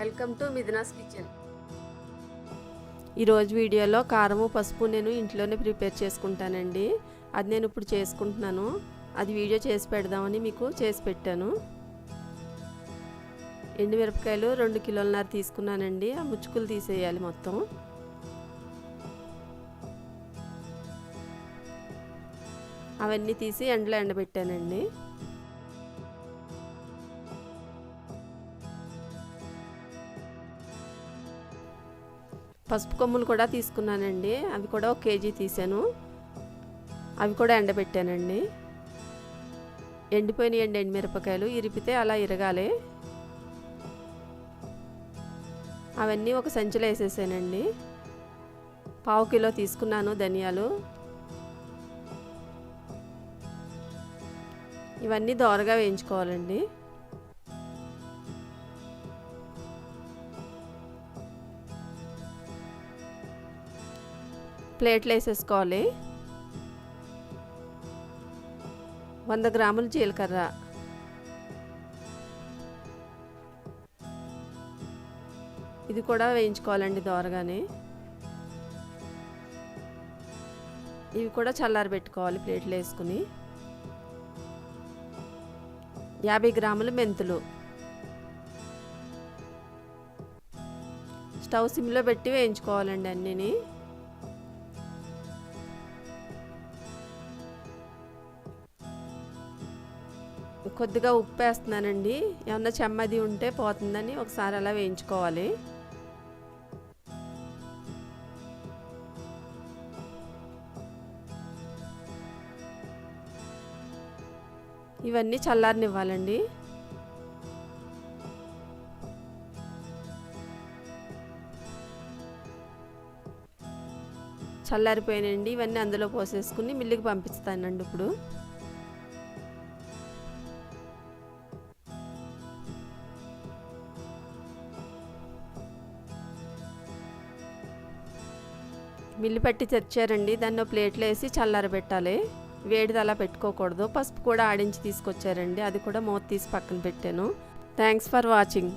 Welcome to Mithuna's kitchen. ఈరోజు వీడియోలో కారము పసుపు నేను ఇంట్లోనే ప్రిపేర్ చేసుకుంటానండి. అది నేను ఇప్పుడు చేసుకుంటున్నాను. అది వీడియో చేసి పెడదామని మీకు చేసి పెట్టాను. ఎండుమిరపకాయలు 2 కిలోలన్నర తీసుకున్నానండి. ఆ ముచ్చుకులు తీసేయాలి మొత్తం. అవన్నీ తీసి ఎండలో ఎండబెట్టానండి. పసుపు కొమ్ములు కూడా తీసుకున్నానండి. అవి కూడా 1 కేజీ తీసాను. అవి కూడా ఎండబెట్టానండి. ఎండిపోయిన ఎండుమిరపకాయలు ఇరిపితే అలా ఇరగాలి. అవన్నీ ఒక సంచిలో వేసేసానండి. 1/2 కిలో తీసుకున్నాను ధనియాలు. ఇవన్నీ దోరగా వేయించుకోవాలండి. ప్లేట్లు వేసేసుకోవాలి. 100 గ్రాముల జీలకర్ర, ఇది కూడా వేయించుకోవాలండి దోరగానే. ఇవి కూడా చల్లారబెట్టుకోవాలి ప్లేట్లు వేసుకుని. 50 గ్రాముల మెంతులు. స్టవ్ సిమ్లో పెట్టి వేయించుకోవాలండి అన్నీని. కొద్దిగా ఉప్పు వేస్తున్నానండి. ఏమన్నా చెమ్మది ఉంటే పోతుందని ఒకసారి అలా వేయించుకోవాలి. ఇవన్నీ చల్లారనివ్వాలండి. చల్లారిపోయినండి. ఇవన్నీ అందులో పోసేసుకుని మిల్లుకి పంపిస్తానండి. ఇప్పుడు మిల్లు పట్టి తెచ్చారండి. దాన్ని ప్లేట్లో వేసి చల్లారబెట్టాలి. వేడిది అలా పెట్టుకోకూడదు. పసుపు కూడా ఆడించి తీసుకొచ్చారండి. అది కూడా మూత తీసి పక్కన పెట్టాను. Thanks for watching.